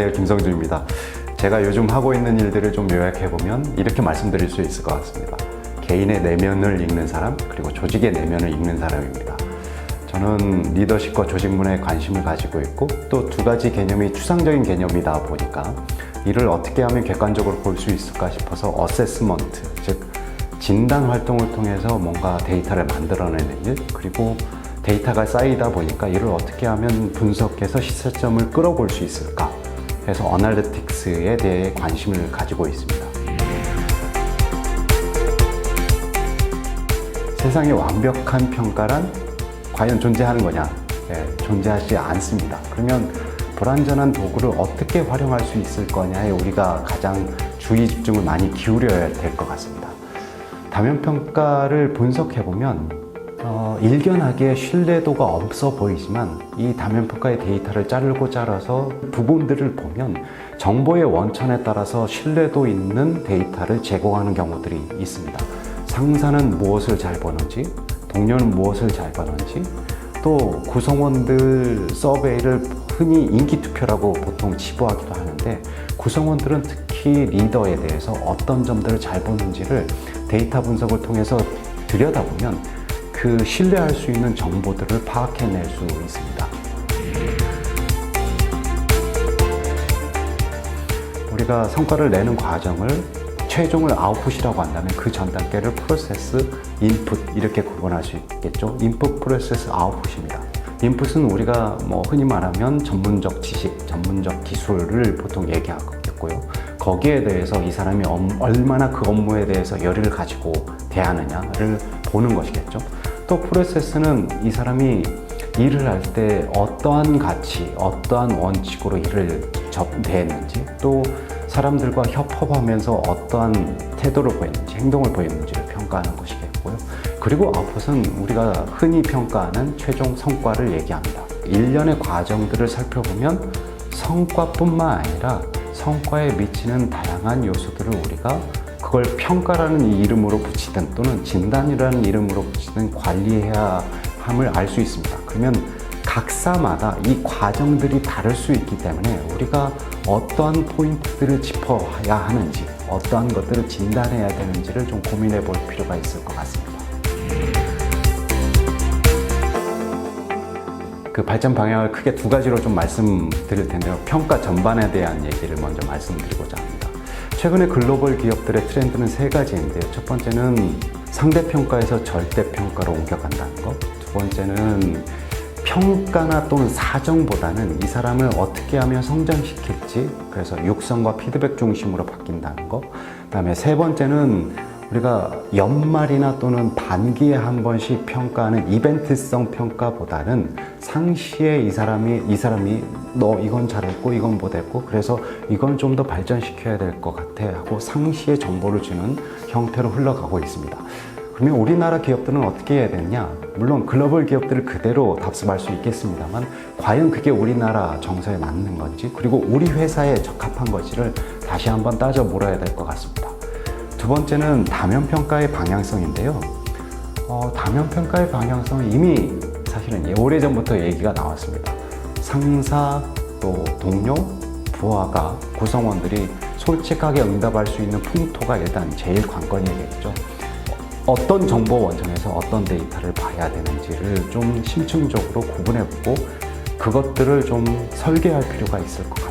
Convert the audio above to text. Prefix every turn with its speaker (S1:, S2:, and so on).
S1: 안녕하세요, 김성주입니다. 제가 요즘 하고 있는 일들을 좀 요약해보면 이렇게 말씀드릴 수 있을 것 같습니다. 개인의 내면을 읽는 사람, 그리고 조직의 내면을 읽는 사람입니다. 저는 리더십과 조직 문화에 관심을 가지고 있고 또 두 가지 개념이 추상적인 개념이다 보니까 이를 어떻게 하면 객관적으로 볼 수 있을까 싶어서 어세스먼트, 즉 진단 활동을 통해서 뭔가 데이터를 만들어내는 일, 그리고 데이터가 쌓이다 보니까 이를 어떻게 하면 분석해서 시사점을 끌어볼 수 있을까 해서 어널리틱스에 대해 관심을 가지고 있습니다. 세상에 완벽한 평가란 과연 존재하는 거냐? 존재하지 않습니다. 그러면 불완전한 도구를 어떻게 활용할 수 있을 거냐에 우리가 가장 주의 집중을 많이 기울여야 될 것 같습니다. 다면평가를 분석해보면 일견하기에 신뢰도가 없어 보이지만 이 다면평가의 데이터를 자르고 잘라서 부분들을 보면 정보의 원천에 따라서 신뢰도 있는 데이터를 제공하는 경우들이 있습니다. 상사는 무엇을 잘 보는지, 동료는 무엇을 잘 보는지, 또 구성원들 서베이를 흔히 인기투표라고 보통 지부하기도 하는데 구성원들은 특히 리더에 대해서 어떤 점들을 잘 보는지를 데이터 분석을 통해서 들여다보면 그 신뢰할 수 있는 정보들을 파악해낼 수 있습니다. 우리가 성과를 내는 과정을 최종을 아웃풋이라고 한다면 그 전 단계를 프로세스, 인풋 이렇게 구분할 수 있겠죠. 인풋, 프로세스, 아웃풋입니다. 인풋은 우리가 흔히 말하면 전문적 지식, 전문적 기술을 보통 얘기하겠고요. 거기에 대해서 이 사람이 얼마나 그 업무에 대해서 열의를 가지고 대하느냐를 보는 것이겠죠. 또 프로세스는 이 사람이 일을 할 때 어떠한 가치, 어떠한 원칙으로 일을 대했는지, 또 사람들과 협업하면서 어떠한 태도를 보였는지, 행동을 보였는지를 평가하는 것이겠고요. 그리고 아웃풋은 우리가 흔히 평가하는 최종 성과를 얘기합니다. 일련의 과정들을 살펴보면 성과뿐만 아니라 성과에 미치는 다양한 요소들을 우리가 그걸 평가라는 이름으로 붙이든 또는 진단이라는 이름으로 붙이든 관리해야 함을 알 수 있습니다. 그러면 각사마다 이 과정들이 다를 수 있기 때문에 우리가 어떠한 포인트들을 짚어야 하는지, 어떠한 것들을 진단해야 되는지를 좀 고민해 볼 필요가 있을 것 같습니다. 그 발전 방향을 크게 두 가지로 좀 말씀드릴 텐데요. 평가 전반에 대한 얘기를 먼저 말씀드리고자 합니다. 최근에 글로벌 기업들의 트렌드는 세 가지인데요. 첫 번째는 상대평가에서 절대평가로 옮겨간다는 것. 두 번째는 평가나 또는 사정보다는 이 사람을 어떻게 하면 성장시킬지, 그래서 육성과 피드백 중심으로 바뀐다는 것. 그다음에 세 번째는 우리가 연말이나 또는 반기에 한 번씩 평가하는 이벤트성 평가보다는 상시에 이 사람이 너 이건 잘했고 이건 못했고 그래서 이건 좀 더 발전시켜야 될 것 같아 하고 상시에 정보를 주는 형태로 흘러가고 있습니다. 그러면 우리나라 기업들은 어떻게 해야 되느냐? 물론 글로벌 기업들을 그대로 답습할 수 있겠습니다만 과연 그게 우리나라 정서에 맞는 건지, 그리고 우리 회사에 적합한 건지를 다시 한번 따져 물어야 될 것 같습니다. 두 번째는 다면평가의 방향성인데요. 다면평가의 방향성은 이미 사실은 오래전부터 얘기가 나왔습니다. 상사, 또 동료, 부하가, 구성원들이 솔직하게 응답할 수 있는 풍토가 일단 제일 관건이겠죠. 어떤 정보 원천에서 어떤 데이터를 봐야 되는지를 좀 심층적으로 구분해보고 그것들을 좀 설계할 필요가 있을 것 같습니다.